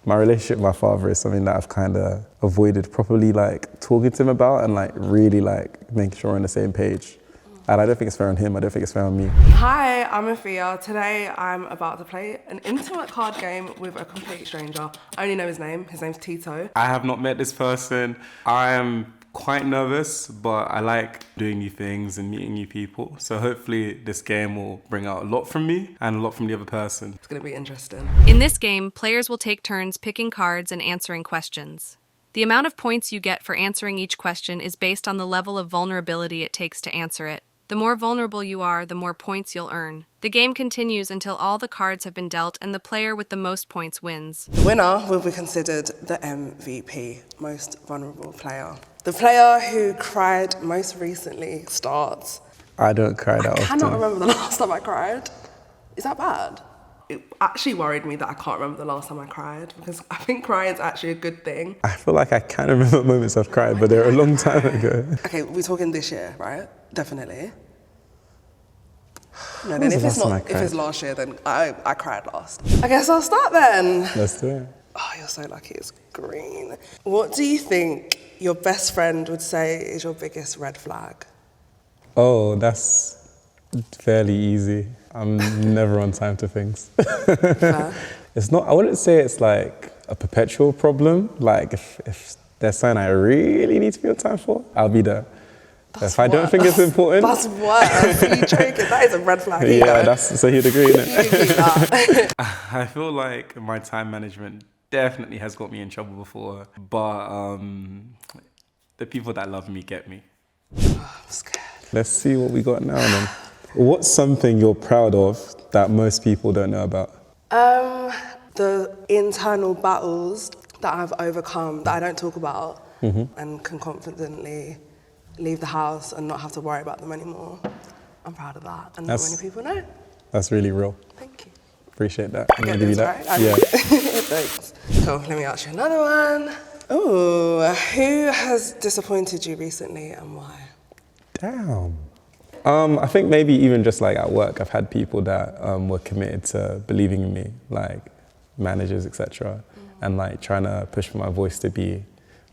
My relationship with my father is something that I've kind of avoided properly like talking to him about and like really like making sure we're on the same page. And I don't think it's fair on him, I don't think it's fair on me. Hi, I'm Afia. Today I'm about to play an intimate card game with a complete stranger. I only know his name. His name's Tito. I have not met this person. I am quite nervous, but I like doing new things and meeting new people. So hopefully this game will bring out a lot from me and a lot from the other person. It's gonna be interesting. In this game, players will take turns picking cards and answering questions. The amount of points you get for answering each question is based on the level of vulnerability it takes to answer it. The more vulnerable you are, the more points you'll earn. The game continues until all the cards have been dealt and the player with the most points wins. The winner will be considered the MVP, most vulnerable player. The player who cried most recently starts. I don't cry that often. I cannot remember the last time I cried. Is that bad? It actually worried me that I can't remember the last time I cried because I think crying is actually a good thing. I feel like I can remember moments I've cried, but they're a long time ago. Okay, we're talking this year, right? Definitely. No, then if it's last year, then I cried last. I guess I'll start then. Let's do it. Oh, you're so lucky it's green. What do you think your best friend would say is your biggest red flag? Oh, that's fairly easy. I'm never on time to things. It's not, I wouldn't say it's like a perpetual problem. Like if there's something I really need to be on time for, I'll be there. If I don't think it's important. That's worse. You joking? That is a red flag. Yeah, so you'd agree, innit? You do that. I feel like my time management definitely has got me in trouble before, but the people that love me get me. Oh, I'm scared. Let's see what we got now then. What's something you're proud of that most people don't know about? The internal battles that I've overcome that I don't talk about and can confidently leave the house and not have to worry about them anymore. I'm proud of that, and not many people know. That's really real. Thank you. Appreciate that. I'm gonna give you that. Right? Yeah. Thanks. Cool. Let me ask you another one. Ooh, who has disappointed you recently and why? Damn. I think maybe even just like at work, I've had people that were committed to believing in me, like managers, etc., and like trying to push for my voice to be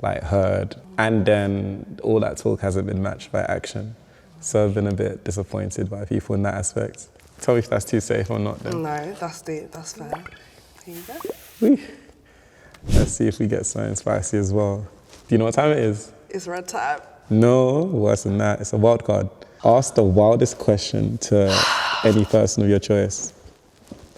like heard, and then all that talk hasn't been matched by action. So I've been a bit disappointed by people in that aspect. Tell me if that's too safe or not then. No, that's fair. Here you go. Whee. Let's see if we get something spicy as well. Do you know what time it is? It's red time. No, worse than that. It's a wild card. Ask the wildest question to any person of your choice.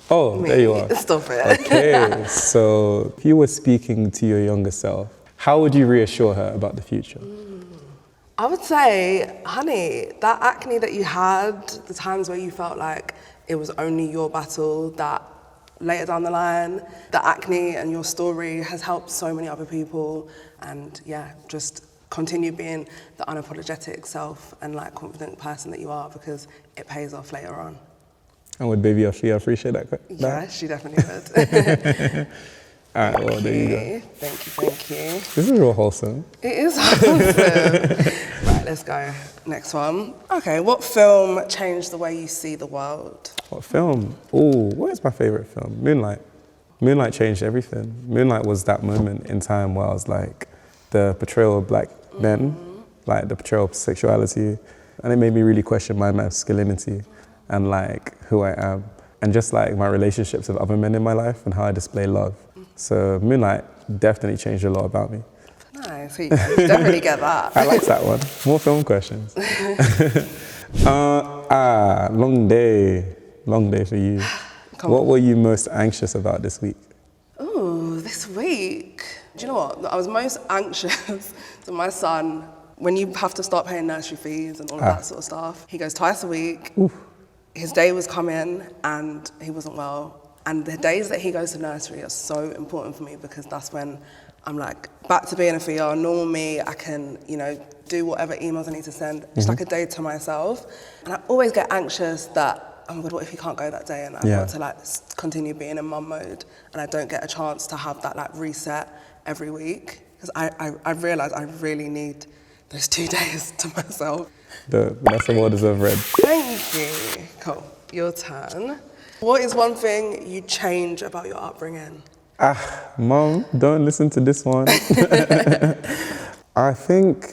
Oh, Me. There you are. Stop it. Okay, so if you were speaking to your younger self, how would you reassure her about the future? I would say, honey, that acne that you had, the times where you felt like it was only your battle, that later down the line, the acne and your story has helped so many other people, and yeah, just continue being the unapologetic self and like confident person that you are, because it pays off later on. And would baby Afia appreciate that? Yeah, she definitely would. All right, well, there you go. Thank you. This is real wholesome. It is wholesome. Right, let's go. Next one. Okay, what film changed the way you see the world? What film? Oh, what is my favorite film? Moonlight. Moonlight changed everything. Moonlight was that moment in time where I was like, the portrayal of black men, like the portrayal of sexuality, and it made me really question my masculinity and like who I am, and just like my relationships with other men in my life and how I display love. So Moonlight definitely changed a lot about me. Nice, you definitely get that. I like that one. More film questions. Long day for you. What were you most anxious about this week? Oh, this week. Do you know what? I was most anxious to my son when you have to start paying nursery fees and all of that sort of stuff. He goes twice a week. Oof. His day was coming and he wasn't well. And the days that he goes to nursery are so important for me because that's when I'm like back to being a VR, normal me. I can, do whatever emails I need to send, just like a day to myself. And I always get anxious that, oh my God, what if he can't go that day? And I want to continue being in mum mode and I don't get a chance to have that reset every week. Because I realise I really need those 2 days to myself. That's a well-deserved red. Thank you. Cool. Your turn. What is one thing you change about your upbringing? Mom, don't listen to this one. I think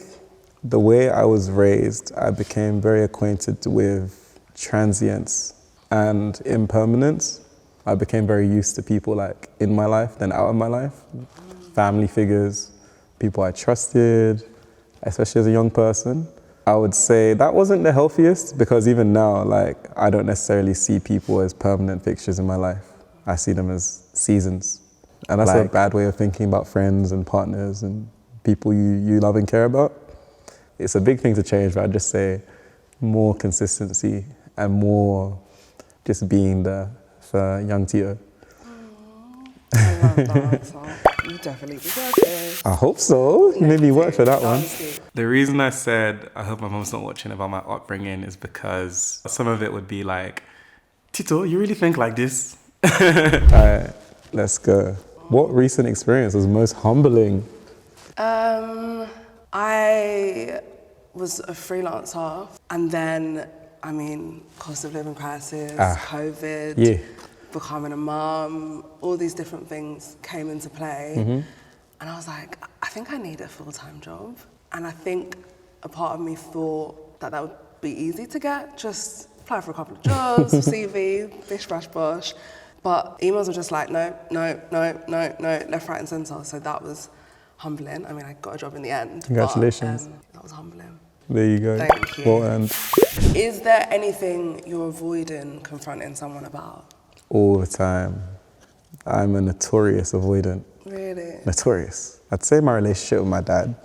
the way I was raised, I became very acquainted with transience and impermanence. I became very used to people like in my life, then out of my life. Family figures, people I trusted, especially as a young person. I would say that wasn't the healthiest because even now, like, I don't necessarily see people as permanent fixtures in my life. I see them as seasons. And that's a bad way of thinking about friends and partners and people you love and care about. It's a big thing to change, but I'd just say more consistency and more just being there for young Tito. I love that. So you definitely deserve it. I hope so. Maybe work for that one. Honestly. The reason I said I hope my mom's not watching about my upbringing is because some of it would be like, Tito, you really think like this? All right, let's go. What recent experience was most humbling? I was a freelancer, and then, I mean, cost of living crisis, COVID, becoming a mum, all these different things came into play. And I was like, I think I need a full-time job. And I think a part of me thought that that would be easy to get, just apply for a couple of jobs, CV, bish, bash, bosh. But emails were just like, no, left, right, and centre. So that was humbling. I mean, I got a job in the end. Congratulations. But, that was humbling. There you go. Thank you. Well earned. Is there anything you're avoiding confronting someone about? All the time. I'm a notorious avoidant. Really? Notorious. I'd say my relationship with my dad,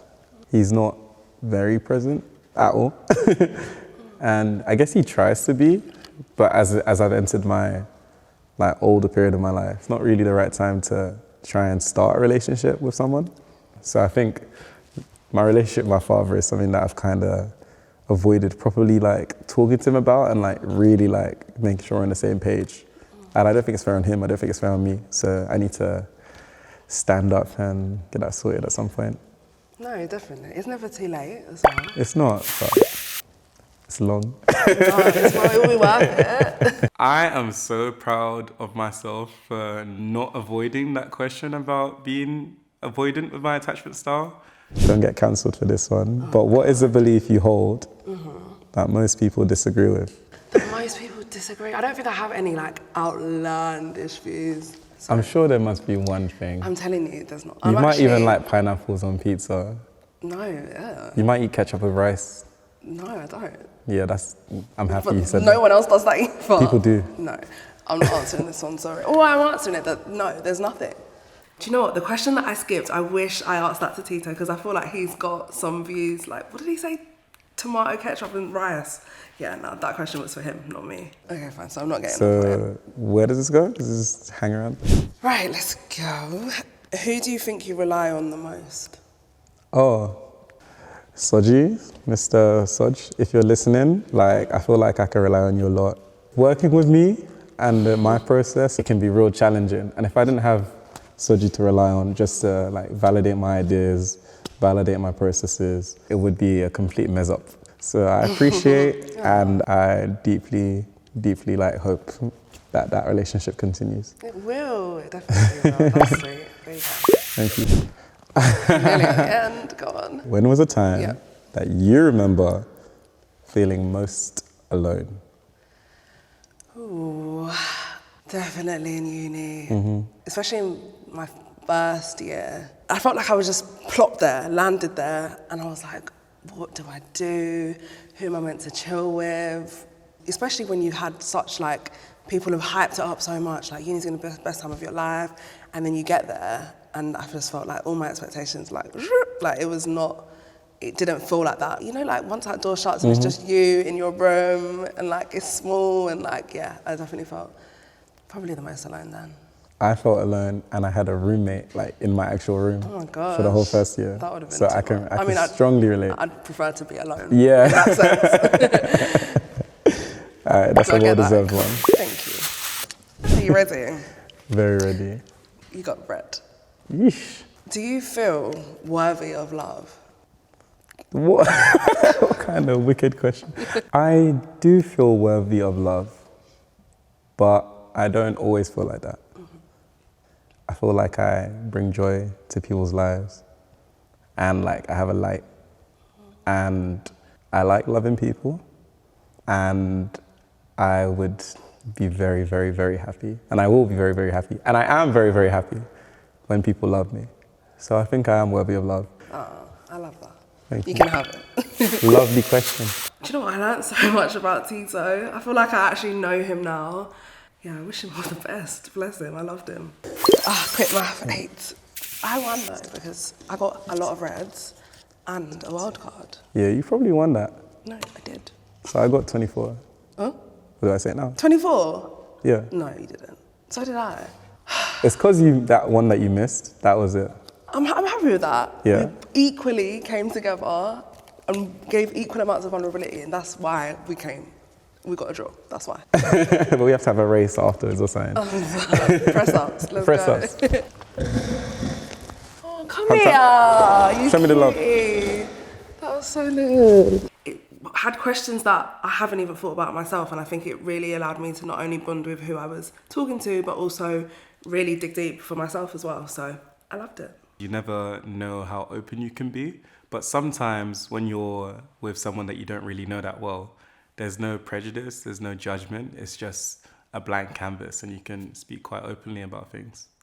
he's not very present at all. And I guess he tries to be, but as I've entered my older period of my life, it's not really the right time to try and start a relationship with someone. So I think my relationship with my father is something that I've kind of avoided properly like talking to him about and like really like making sure we're on the same page. And I don't think it's fair on him, I don't think it's fair on me. So I need to stand up and get that sorted at some point. No, definitely. It's never too late as well. It's not, but it's long. It's probably worth it. I am so proud of myself for not avoiding that question about being avoidant with my attachment style. Don't get cancelled for this one, but what is a belief you hold that most people disagree with? That most people disagree. I don't think I have any like outlandish views. So I'm sure there must be one thing. I'm telling you, there's not. You might even like pineapples on pizza. No, yeah. You might eat ketchup with rice. No, I don't. Yeah, I'm happy But you said no that. one else does that either. People do. No, I'm not answering this one, sorry. Oh, I'm answering it. No, there's nothing. Do you know what? The question that I skipped, I wish I asked that to Tito because I feel like he's got some views. Like, what did he say? Tomato, ketchup and rice. Yeah, no, that question was for him, not me. Okay, fine, so I'm not getting the point. So where does this go? Does this hang around? Right, let's go. Who do you think you rely on the most? Oh, Soji, Mr. Soj, if you're listening, like, I feel like I can rely on you a lot. Working with me and my process, it can be real challenging. And if I didn't have Soji to rely on just to like validate my ideas, validate my processes, it would be a complete mess up. So I appreciate and I deeply like hope that that relationship continues. It will, it definitely will. That's sweet. There you go. Thank you. Nearly at the end, go on. When was a time that you remember feeling most alone? Ooh, definitely in uni. Especially in my first year. I felt like I was just plopped there, landed there, and I was like, what do I do? Who am I meant to chill with? Especially when you had such like, people have hyped it up so much, like uni's gonna be the best time of your life, and then you get there, and I just felt like all my expectations, like it didn't feel like that. You know, like once that door shuts and it's just you in your room, and like it's small, and like, yeah, I definitely felt probably the most alone then. I felt alone and I had a roommate like in my actual room for the whole first year. That would have been so I can strongly relate. I'd prefer to be alone. Yeah. In that sense. All right, that's a well-deserved one. Thank you. Are you ready? Very ready. You got bread. Yeesh. Do you feel worthy of love? What? What kind of wicked question? I do feel worthy of love, but I don't always feel like that. I feel like I bring joy to people's lives, and like I have a light, and I like loving people, and I would be very, very, very happy, and I will be very, very happy, and I am very, very happy when people love me. So I think I am worthy of love. Oh, I love that. Thank You you. can have it. Lovely question. Do you know what? I learned so much about Tito. I feel like I actually know him now. Yeah, I wish him all the best. Bless him. I loved him. Quick math, 8. I won though because I got a lot of reds and a wild card. Yeah, you probably won that. No, I did. So I got 24. Huh? What do I say now? 24? Yeah. No, you didn't. So did I. It's because that one that you missed, that was it. I'm happy with that. Yeah. We equally came together and gave equal amounts of vulnerability, and that's why we got a draw. That's why. But we have to have a race afterwards or something. Press ups. Let's Press go. ups. Oh, come Hands here. You Show me the love. cutie. That was so good. It had questions that I haven't even thought about myself, and I think it really allowed me to not only bond with who I was talking to, but also really dig deep for myself as well. So I loved it. You never know how open you can be, but sometimes when you're with someone that you don't really know that well, there's no prejudice, there's no judgment, it's just a blank canvas and you can speak quite openly about things.